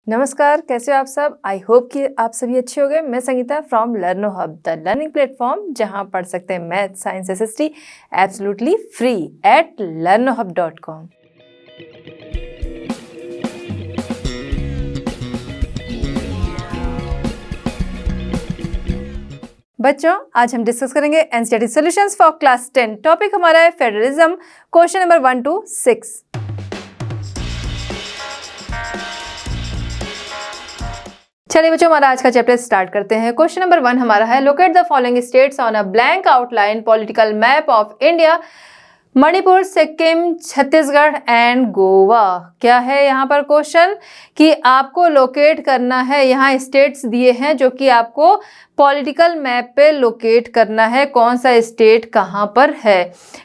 नमस्कार, कैसे हो आप सब। आई होप कि आप सभी अच्छे हो गए। मैं Sangeeta from लर्नो hub, the learning platform जहां पढ़ सकते हैं math, science, SST absolutely free at learnohub.com। बच्चों, आज हम डिस्कस करेंगे NCERT solutions for class 10। Topic हमारा है फेडरलिज्म, क्वेश्चन नंबर 1 to 6। चलिए बच्चों, हमारा आज का चैप्टर स्टार्ट करते हैं। क्वेश्चन नंबर 1 हमारा है, locate the following states on a blank outline political map of India. Manipur, Sikkim, Chhattisgarh and Goa. क्या है यहाँ पर क्वेश्चन कि आपको लोकेट करना है। यहाँ स्टेट्स दिए हैं जो कि आपको पॉलिटिकल मैप पे लोकेट करना है, कौन सा स्टेट कहाँ पर है।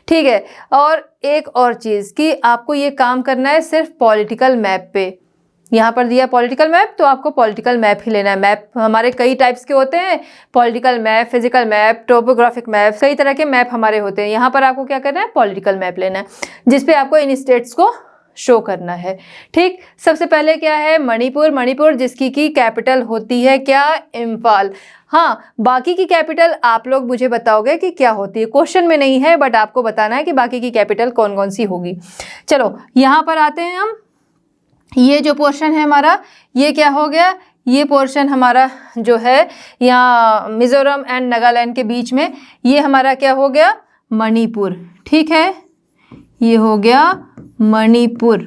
ठीक है, और एक और चीज़ कि आपको ये काम करना है सिर्फ पॉलिटिकल मैप पे। यहाँ पर दिया पॉलिटिकल मैप, तो आपको पॉलिटिकल मैप ही लेना है। मैप हमारे कई टाइप्स के होते हैं, political map, physical map, topographic map, कई तरह के मैप हमारे होते हैं। यहाँ पर आपको क्या करना है, पॉलिटिकल मैप लेना है, जिसपे आपको इन स्टेट्स को शो करना है। ठीक, सबसे पहले क्या है, मणिपुर। मणिपुर जिसकी की कैपिटल होती है क्या, इम्फाल। हाँ, बाकी की कैपिटल आप लोग मुझे बताओगे कि क्या होती है। क्वेश्चन में नहीं है, बट आपको बताना है कि बाकी की कैपिटल कौन कौन सी होगी। चलो यहाँ पर आते हैं हम। ये जो पोर्शन है हमारा, ये क्या हो गया, ये पोर्शन हमारा जो है यहाँ मिजोरम एंड नागालैंड के बीच में, ये हमारा क्या हो गया, मणिपुर। ठीक है, ये हो गया मणिपुर।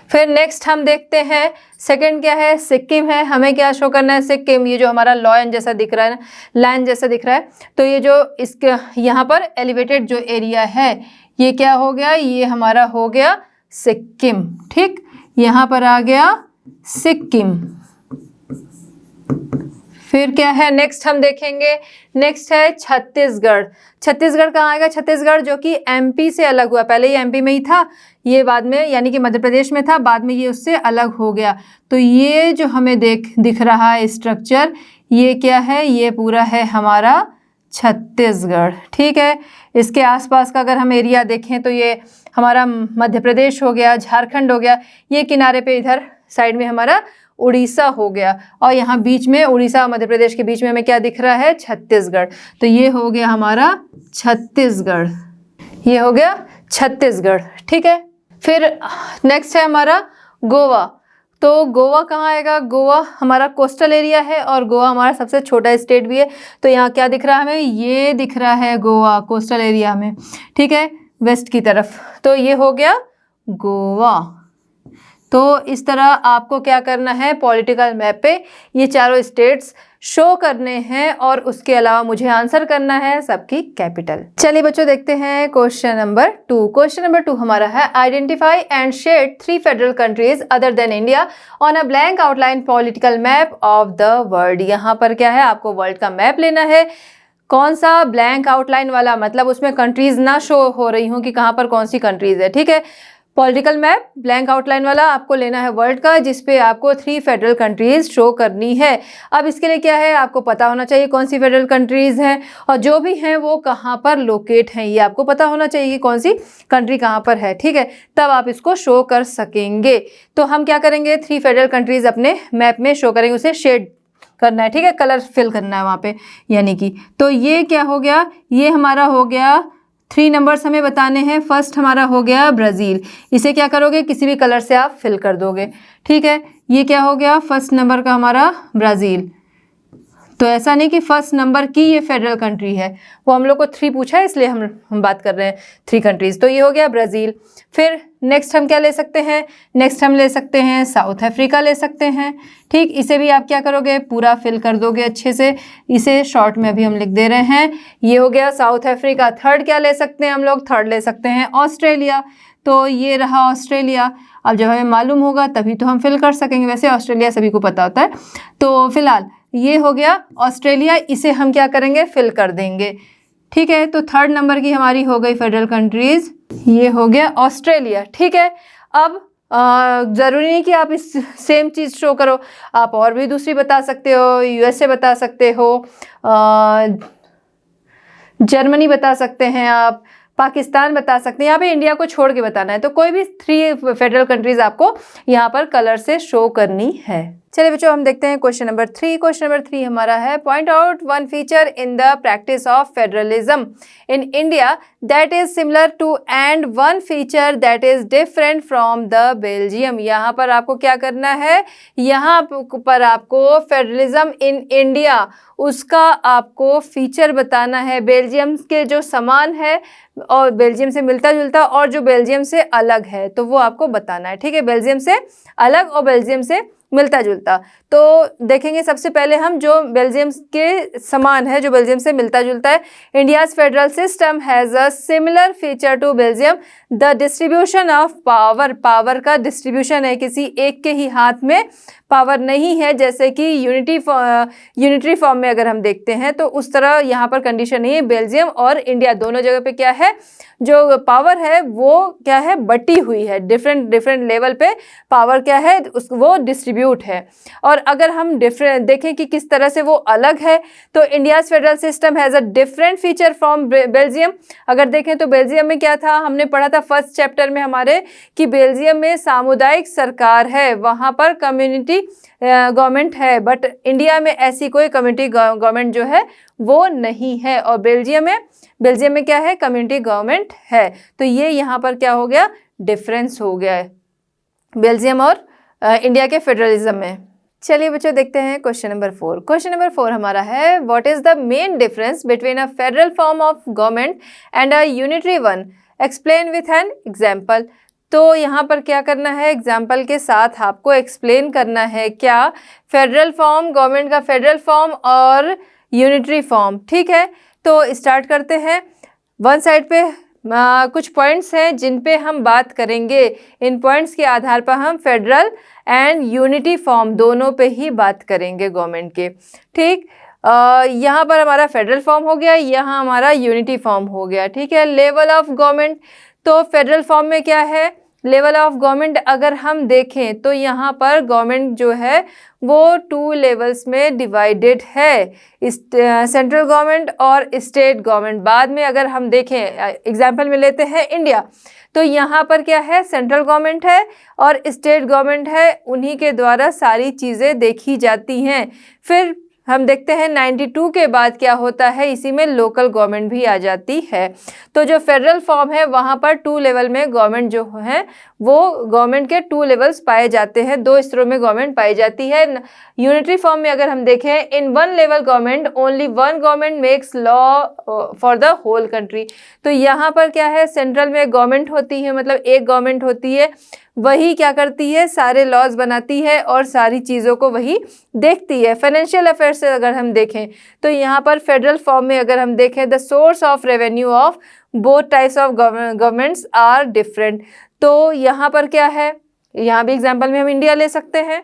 फिर नेक्स्ट हम देखते हैं, सेकंड क्या है, सिक्किम है। हमें क्या शो करना है, सिक्किम। ये जो हमारा लॉयन जैसा दिख रहा है, लाइन जैसा दिख रहा है, तो ये जो इसके यहाँ पर एलिवेटेड जो एरिया है, ये क्या हो गया, ये हमारा हो गया सिक्किम। ठीक, यहाँ पर आ गया सिक्किम। फिर क्या है, नेक्स्ट हम देखेंगे, नेक्स्ट है छत्तीसगढ़। छत्तीसगढ़ कहाँ आएगा, छत्तीसगढ़ जो कि एमपी से अलग हुआ। पहले ये एमपी में ही था, ये बाद में यानी कि मध्य प्रदेश में था, बाद में ये उससे अलग हो गया। तो ये जो हमें दिख रहा है स्ट्रक्चर, ये क्या है, ये पूरा है हमारा छत्तीसगढ़। ठीक है, इसके आसपास का अगर हम एरिया देखें तो ये हमारा मध्य प्रदेश हो गया, झारखंड हो गया, ये किनारे पे इधर साइड में हमारा उड़ीसा हो गया, और यहाँ बीच में उड़ीसा और मध्य प्रदेश के बीच में हमें क्या दिख रहा है, छत्तीसगढ़। तो ये हो गया हमारा छत्तीसगढ़, ये हो गया छत्तीसगढ़। ठीक है, फिर नेक्स्ट है हमारा गोवा। तो गोवा कहाँ आएगा, गोवा हमारा कोस्टल एरिया है और गोवा हमारा सबसे छोटा स्टेट भी है। तो यहाँ क्या दिख रहा है हमें, ये दिख रहा है गोवा कोस्टल एरिया में। ठीक है, वेस्ट की तरफ। तो ये हो गया गोवा। तो इस तरह आपको क्या करना है, पॉलिटिकल मैप पे ये चारों स्टेट्स शो करने हैं, और उसके अलावा मुझे आंसर करना है सबकी कैपिटल। चलिए बच्चों, देखते हैं क्वेश्चन नंबर 2। क्वेश्चन नंबर 2 हमारा है, identify and shade 3 federal countries other than India on a blank outline political map of the world. यहाँ पर क्या है, आपको वर्ल्ड का मैप लेना है। कौन सा, ब्लैंक आउटलाइन वाला, मतलब उसमें कंट्रीज ना शो हो रही हूँ कि कहाँ पर कौन सी कंट्रीज है। ठीक है, पॉलिटिकल मैप ब्लैंक आउटलाइन वाला आपको लेना है वर्ल्ड का, जिसपे आपको 3 फेडरल कंट्रीज शो करनी है। अब इसके लिए क्या है, आपको पता होना चाहिए कौन सी फेडरल कंट्रीज हैं, और जो भी हैं वो कहाँ पर लोकेट हैं, ये आपको पता होना चाहिए कि कौन सी कंट्री कहाँ पर है। ठीक है, तब आप इसको शो कर सकेंगे। तो हम क्या करेंगे, 3 फेडरल कंट्रीज अपने मैप में शो करेंगे, उसे शेड करना है। ठीक है, कलर फिल करना है वहाँ पे, यानी कि। तो ये क्या हो गया, ये हमारा हो गया 3 नंबर्स हमें बताने हैं। फर्स्ट हमारा हो गया ब्राज़ील। इसे क्या करोगे, किसी भी कलर से आप फिल कर दोगे। ठीक है, ये क्या हो गया, फर्स्ट नंबर का हमारा ब्राज़ील। तो ऐसा नहीं कि फर्स्ट नंबर की ये फेडरल कंट्री है, वो हम लोग को 3 पूछा है, इसलिए हम बात कर रहे हैं 3 कंट्रीज। तो ये हो गया ब्राज़ील। फिर नेक्स्ट हम क्या ले सकते हैं, नेक्स्ट हम ले सकते हैं साउथ अफ्रीका ले सकते हैं। ठीक, इसे भी आप क्या करोगे, पूरा फिल कर दोगे अच्छे से। इसे शॉर्ट में अभी हम लिख दे रहे हैं, ये हो गया साउथ अफ्रीका। थर्ड क्या ले सकते हैं हम लोग, थर्ड ले सकते हैं ऑस्ट्रेलिया। तो ये रहा ऑस्ट्रेलिया। अब जब हमें मालूम होगा तभी तो हम फिल कर सकेंगे, वैसे ऑस्ट्रेलिया सभी को पता होता है। तो फिलहाल ये हो गया ऑस्ट्रेलिया, इसे हम क्या करेंगे, फिल कर देंगे। ठीक है, तो थर्ड नंबर की हमारी हो गई फेडरल कंट्रीज, ये हो गया ऑस्ट्रेलिया। ठीक है, अब ज़रूरी नहीं कि आप इस सेम चीज़ शो करो, आप और भी दूसरी बता सकते हो, यूएसए बता सकते हो, जर्मनी बता सकते हैं आप, पाकिस्तान बता सकते हैं, यहाँ पे इंडिया को छोड़ के बताना है, तो कोई भी 3 फेडरल कंट्रीज आपको यहाँ पर कलर से शो करनी है। चलिए बच्चों, हम देखते हैं क्वेश्चन नंबर 3। क्वेश्चन नंबर 3 हमारा है, point out one feature in the practice of federalism in India that is similar to and one feature that is different from the Belgium. यहाँ पर आपको क्या करना है, यहाँ पर आपको फेडरलिज्म इन इंडिया उसका आपको फीचर बताना है, बेल्जियम के जो समान है और बेल्जियम से मिलता जुलता और जो बेल्जियम से अलग है, तो वो आपको बताना है। ठीक है, बेल्जियम से अलग और बेल्जियम से मिलता जुलता। तो देखेंगे सबसे पहले हम जो बेल्जियम के समान है, जो बेल्जियम से मिलता जुलता है। India's federal system has a similar feature to Belgium, the distribution of power, power का डिस्ट्रीब्यूशन है, किसी एक के ही हाथ में पावर नहीं है, जैसे कि यूनिटरी फॉर्म में अगर हम देखते हैं तो उस तरह यहाँ पर कंडीशन नहीं है। बेल्जियम और इंडिया दोनों जगह पे क्या है, जो पावर है वो क्या है, बटी हुई है, डिफरेंट लेवल पे पावर क्या है वो डिस्ट्रीब्यूट है। और अगर हम डिफरेंट देखें कि किस तरह से वो अलग है, तो India's federal system has a different feature from Belgium. अगर देखें तो बेल्जियम में क्या था, हमने पढ़ा था फर्स्ट चैप्टर में हमारे कि बेल्जियम में सामुदायिक सरकार है, वहाँ पर कम्युनिटी गवर्नमेंट है, बट इंडिया में ऐसी कोई कम्युनिटी गवर्नमेंट जो है वो नहीं है, और बेल्जियम में क्या है, कम्युनिटी गवर्नमेंट है। तो ये यहाँ पर क्या हो गया, डिफरेंस हो गया है बेल्जियम और इंडिया के फेडरलिज्म में। चलिए बच्चों, देखते हैं क्वेश्चन नंबर 4। क्वेश्चन नंबर 4 हमारा है, what is the main difference between a federal form of government and a unitary one, explain with an example. तो यहाँ पर क्या करना है, एग्जाम्पल के साथ आपको एक्सप्लेन करना है क्या, फेडरल फॉर्म, गवर्नमेंट का फेडरल फॉर्म और यूनिटरी फॉर्म। ठीक है, तो स्टार्ट करते हैं। वन साइड पे कुछ पॉइंट्स हैं जिन पे हम बात करेंगे, इन पॉइंट्स के आधार पर हम फेडरल एंड यूनिटी फॉर्म दोनों पे ही बात करेंगे गवर्नमेंट के। ठीक, यहाँ पर हमारा फेडरल फॉर्म हो गया, यहाँ हमारा यूनिटी फॉर्म हो गया। ठीक है, लेवल ऑफ गवर्नमेंट, तो फेडरल फॉर्म में क्या है, लेवल ऑफ गवर्नमेंट अगर हम देखें तो यहाँ पर गवर्नमेंट जो है वो 2 लेवल्स में डिवाइडेड है, सेंट्रल गवर्नमेंट और स्टेट गवर्नमेंट। बाद में अगर हम देखें, एग्जांपल में लेते हैं इंडिया, तो यहाँ पर क्या है, सेंट्रल गवर्नमेंट है और स्टेट गवर्नमेंट है, उन्हीं के द्वारा सारी चीज़ें देखी जाती हैं। फिर हम देखते हैं 92 के बाद क्या होता है, इसी में लोकल गवर्नमेंट भी आ जाती है। तो जो फेडरल फॉर्म है वहाँ पर 2 लेवल में गवर्नमेंट जो है वो गवर्नमेंट के 2 लेवल्स पाए जाते हैं, 2 स्तरों में गवर्नमेंट पाई जाती है। यूनिटरी फॉर्म में अगर हम देखें, in 1 level government only 1 government makes law for the whole country. तो यहाँ पर क्या है, सेंट्रल में गवर्नमेंट होती है, मतलब एक गवर्नमेंट होती है, वही क्या करती है, सारे लॉज बनाती है और सारी चीज़ों को वही देखती है। फाइनेंशियल अफेयर्स से अगर हम देखें तो यहाँ पर फेडरल फॉर्म में अगर हम देखें, the source of revenue of both types of governments are different. तो यहाँ पर क्या है, यहाँ भी एग्जाम्पल में हम इंडिया ले सकते हैं।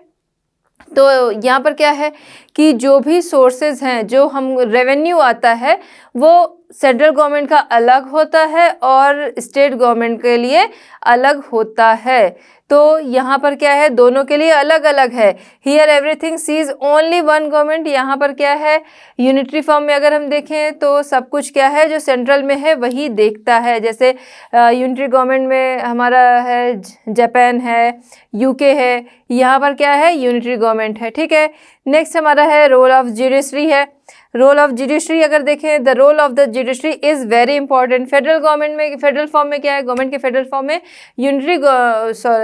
तो यहाँ पर क्या है कि जो भी सोर्सेज हैं, जो हम रेवेन्यू आता है वो सेंट्रल गवर्नमेंट का अलग होता है और स्टेट गवर्नमेंट के लिए अलग होता है। तो यहाँ पर क्या है, दोनों के लिए अलग अलग है। Here everything sees only 1 government. यहाँ पर क्या है, यूनिटरी फॉर्म में अगर हम देखें तो सब कुछ क्या है, जो सेंट्रल में है वही देखता है। जैसे यूनिटरी गवर्नमेंट में हमारा है जापान है, यूके है, यहाँ पर क्या है, यूनिटरी गवर्नमेंट है। ठीक है, नेक्स्ट हमारा है रोल ऑफ जुडिशरी है। रोल ऑफ जुडिशरी अगर देखें, the role of the judiciary is very important. Federal government में, फेडरल फॉर्म में क्या है, गवर्नमेंट के फेडरल फॉर्म में यूनिटरी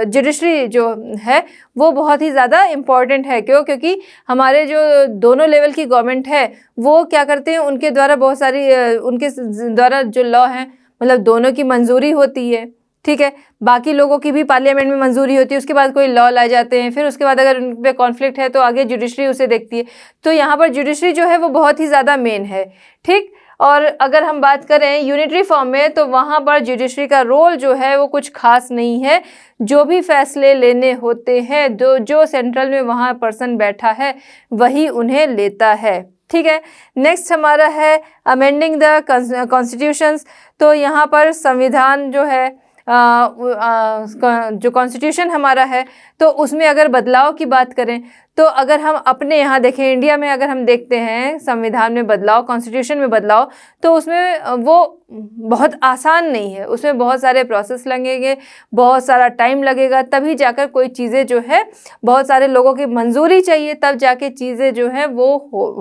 जुडिशरी जो है वो बहुत ही ज़्यादा इम्पॉर्टेंट है। क्यों? क्योंकि हमारे जो दोनों लेवल की गवर्नमेंट है वो क्या करते हैं, उनके द्वारा बहुत सारी उनके द्वारा जो लॉ हैं, मतलब दोनों की मंजूरी होती है। ठीक है, बाकी लोगों की भी पार्लियामेंट में मंजूरी होती है, उसके बाद कोई लॉ लाए जाते हैं, फिर उसके बाद अगर उन पे कॉन्फ्लिक्ट है तो आगे जुडिशरी उसे देखती है। तो यहाँ पर जुडिशरी जो है वो बहुत ही ज़्यादा मेन है। ठीक, और अगर हम बात करें यूनिटरी फॉर्म में तो वहाँ पर जुडिशरी का रोल जो है वो कुछ खास नहीं है। जो भी फैसले लेने होते हैं, जो सेंट्रल में वहाँ पर्सन बैठा है वही उन्हें लेता है। ठीक है, नेक्स्ट हमारा है अमेंडिंग द कॉन्स्टिट्यूशंस। तो यहाँ पर संविधान जो है, जो कॉन्स्टिट्यूशन हमारा है, तो उसमें अगर बदलाव की बात करें तो अगर हम अपने यहाँ देखें, इंडिया में अगर हम देखते हैं संविधान में बदलाव, कॉन्स्टिट्यूशन में बदलाव, तो उसमें वो बहुत आसान नहीं है, उसमें बहुत सारे प्रोसेस लगेंगे, बहुत सारा टाइम लगेगा, तभी जाकर कोई चीज़ें जो है, बहुत सारे लोगों की मंजूरी चाहिए, तब जाके चीज़ें जो है वो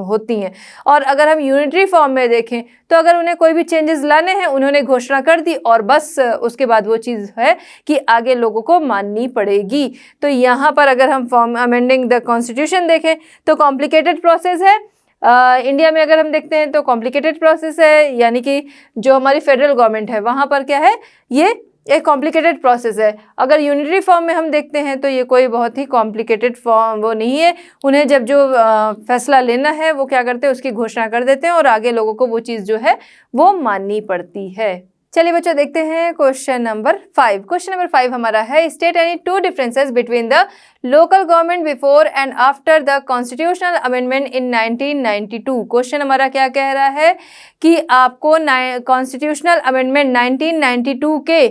होती हैं। और अगर हम यूनिटरी फॉर्म में देखें तो अगर उन्हें कोई भी चेंजेस लाने हैं, उन्होंने घोषणा कर दी और बस उसके बाद वो चीज़ है कि आगे लोगों को माननी पड़ेगी। तो यहाँ पर अगर हम फॉर्म अमेंडिंग द कॉन्स्टिट्यूशन देखें तो कॉम्प्लिकेटेड प्रोसेस है। इंडिया में अगर हम देखते हैं तो कॉम्प्लिकेटेड प्रोसेस है, यानी कि जो हमारी फेडरल गवर्नमेंट है वहाँ पर क्या है, ये एक कॉम्प्लिकेटेड प्रोसेस है। अगर यूनिटरी फॉर्म में हम देखते हैं तो ये कोई बहुत ही कॉम्प्लिकेटेड फॉर्म वो नहीं है। उन्हें जब जो फैसला लेना है वो क्या करते हैं, उसकी घोषणा कर देते हैं और आगे लोगों को वो चीज़ जो है वो माननी पड़ती है। चलिए बच्चों देखते हैं क्वेश्चन नंबर 5। क्वेश्चन नंबर 5 हमारा है, state any two differences between the local government before and after the constitutional amendment in 1992। Question हमारा क्या कह रहा है कि आपको कॉन्स्टिट्यूशनल अमेंडमेंट 1992 के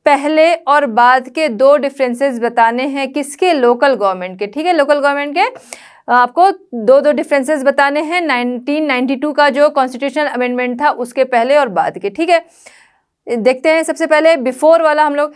पहले और बाद के 2 डिफरेंसेस बताने हैं। किसके? लोकल गवर्नमेंट के। ठीक है, लोकल गवर्नमेंट के आपको 2 डिफरेंसेस बताने हैं 1992 का जो कॉन्स्टिट्यूशनल अमेंडमेंट था उसके पहले और बाद के। ठीक है, देखते हैं। सबसे पहले बिफोर वाला हम लोग,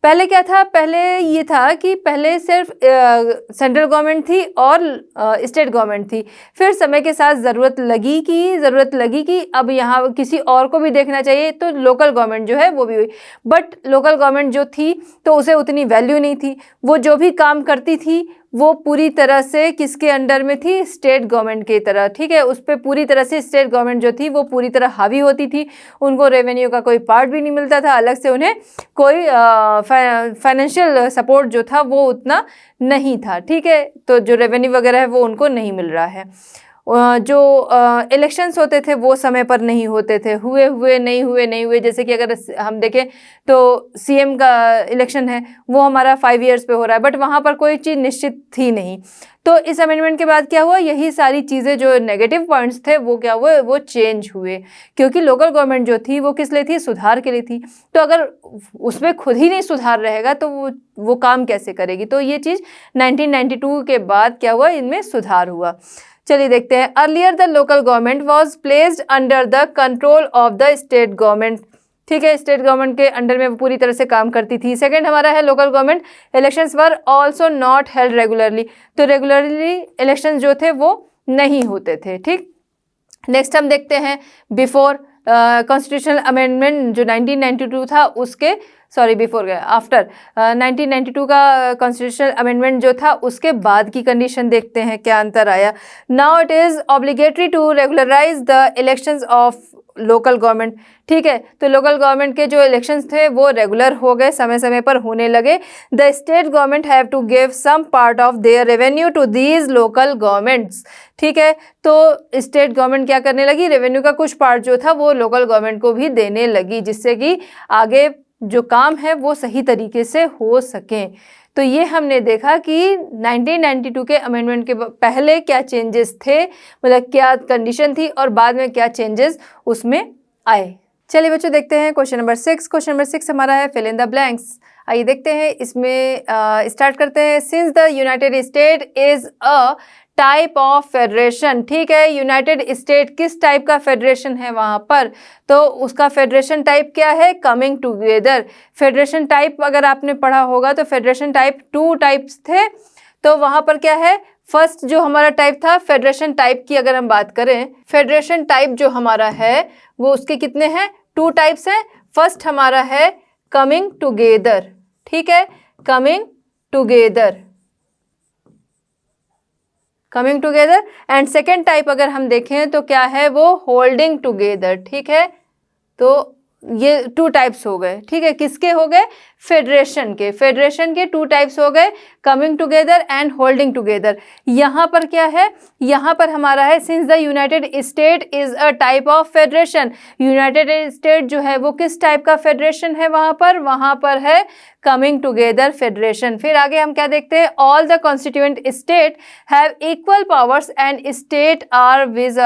पहले क्या था? पहले ये था कि पहले सिर्फ सेंट्रल गवर्नमेंट थी और स्टेट गवर्नमेंट थी। फिर समय के साथ ज़रूरत लगी कि अब यहाँ किसी और को भी देखना चाहिए, तो लोकल गवर्नमेंट जो है वो भी हुई। बट लोकल गवर्नमेंट जो थी तो उसे उतनी वैल्यू नहीं थी। वो जो भी काम करती थी वो पूरी तरह से किसके अंडर में थी? स्टेट गवर्नमेंट की तरह। ठीक है, उस पर पूरी तरह से स्टेट गवर्नमेंट जो थी वो पूरी तरह हावी होती थी। उनको रेवेन्यू का कोई पार्ट भी नहीं मिलता था, अलग से उन्हें कोई फाइनेंशियल सपोर्ट जो था वो उतना नहीं था। ठीक है, तो जो रेवेन्यू वगैरह है वो उनको नहीं मिल रहा है। जो इलेक्शंस होते थे वो समय पर नहीं होते थे, हुए नहीं हुए। जैसे कि अगर हम देखें तो सीएम का इलेक्शन है वो हमारा 5 ईयर्स पे हो रहा है, बट वहाँ पर कोई चीज़ निश्चित थी नहीं। तो इस अमेंडमेंट के बाद क्या हुआ, यही सारी चीज़ें जो नेगेटिव पॉइंट्स थे वो क्या हुए, वो चेंज हुए, क्योंकि लोकल गवर्नमेंट जो थी वो किस लिए थी? सुधार के लिए थी। तो अगर उसमें खुद ही नहीं सुधार रहेगा तो वो काम कैसे करेगी? तो ये चीज़ 1992 के बाद क्या हुआ, इनमें सुधार हुआ। चलिए देखते हैं। Earlier the local government was placed under the control of the state government. ठीक है, स्टेट गवर्नमेंट के अंडर में पूरी तरह से काम करती थी। सेकंड हमारा है, local government elections were also not held regularly. तो रेगुलरली इलेक्शंस जो थे वो नहीं होते थे। ठीक, नेक्स्ट हम देखते हैं बिफोर कॉन्स्टिट्यूशनल अमेंडमेंट जो 1992 था उसके, सॉरी बिफोर गया, आफ्टर 1992 का कॉन्स्टिट्यूशनल अमेंडमेंट जो था उसके बाद की कंडीशन देखते हैं क्या अंतर आया। Now it is obligatory to regularise the elections of local government. ठीक है, तो लोकल गवर्नमेंट के जो इलेक्शंस थे वो रेगुलर हो गए, समय समय पर होने लगे। The state government have to give some part of their revenue to these local governments. ठीक है, तो स्टेट गवर्नमेंट क्या करने लगी, रेवेन्यू का कुछ पार्ट जो था वो लोकल गवर्नमेंट को भी देने लगी, जिससे कि आगे जो काम है वो सही तरीके से हो सके। तो ये हमने देखा कि 1992 के अमेंडमेंट के पहले क्या चेंजेस थे, मतलब क्या कंडीशन थी, और बाद में क्या चेंजेस उसमें आए। चलिए बच्चों देखते हैं क्वेश्चन नंबर 6। क्वेश्चन नंबर 6 हमारा है फिल इन द ब्लैंक्स। आइए देखते हैं, इसमें स्टार्ट करते हैं। Since the United state is a type of federation. ठीक है, यूनाइटेड स्टेट किस टाइप का फेडरेशन है वहाँ पर, तो उसका फेडरेशन टाइप क्या है, कमिंग टुगेदर। फेडरेशन टाइप अगर आपने पढ़ा होगा तो फेडरेशन टाइप 2 टाइप्स थे। तो वहाँ पर क्या है, फर्स्ट जो हमारा टाइप था फेडरेशन टाइप की अगर हम बात करें, फेडरेशन टाइप जो हमारा है वो उसके कितने हैं, 2 टाइप्स हैं। फर्स्ट हमारा है कमिंग टुगेदर। ठीक है, coming together, coming together. And second type अगर हम देखें तो क्या है, वो होल्डिंग टुगेदर। ठीक है, तो ये 2 टाइप्स हो गए। ठीक है, किसके हो गए, फेडरेशन के। फेडरेशन के 2 टाइप्स हो गए, coming together and holding together. यहाँ पर क्या है, यहाँ पर हमारा है since the United state is a type of federation. United state जो है वो किस टाइप का फेडरेशन है, वहाँ पर है कमिंग टुगेदर फेडरेशन। फिर आगे हम क्या देखते हैं, all the constituent state have equal powers and state are vis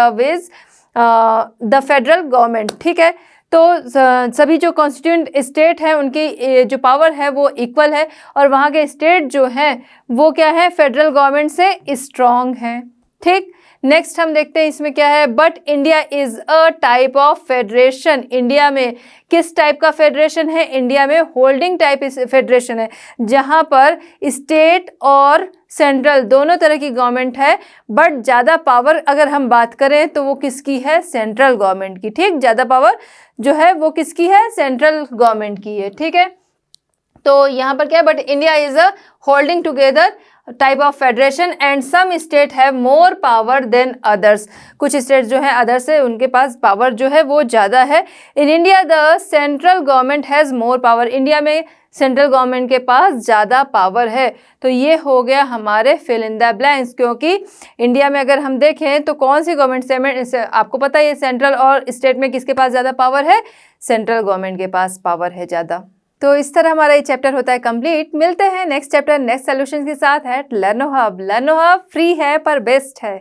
the federal government. ठीक है, तो सभी जो कॉन्स्टिट्यूंट स्टेट हैं उनकी जो पावर है वो इक्वल है, और वहाँ के स्टेट जो हैं वो क्या है, फेडरल गवर्नमेंट से स्ट्रॉन्ग हैं। ठीक, नेक्स्ट हम देखते हैं इसमें क्या है, but India is a type of federation. India में किस टाइप का फेडरेशन है, इंडिया में होल्डिंग टाइप फेडरेशन है, जहाँ पर स्टेट और सेंट्रल दोनों तरह की गवर्नमेंट है, बट ज़्यादा पावर अगर हम बात करें तो वो किसकी है, सेंट्रल गवर्नमेंट की। ठीक, ज़्यादा पावर जो है वो किसकी है, सेंट्रल गवर्नमेंट की है। ठीक है, तो यहाँ पर क्या है, but India is a holding together type of federation and some state have more power than others. कुछ स्टेट जो है अदर्स है उनके पास पावर जो है वो ज़्यादा है। In India the central government has more power. India में सेंट्रल गवर्नमेंट के पास ज़्यादा पावर है। तो ये हो गया हमारे फिल इन द ब्लैंक्स, क्योंकि इंडिया में अगर हम देखें तो कौन सी गवर्नमेंट से आपको पता है, सेंट्रल और स्टेट में किसके पास ज़्यादा पावर है, सेंट्रल गवर्नमेंट के पास पावर है ज़्यादा। तो इस तरह हमारा ये चैप्टर होता है कंप्लीट। मिलते हैं नेक्स्ट चैप्टर नेक्स्ट सॉल्यूशन के साथ है लर्नो हब। लर्नो हब फ्री है पर बेस्ट है।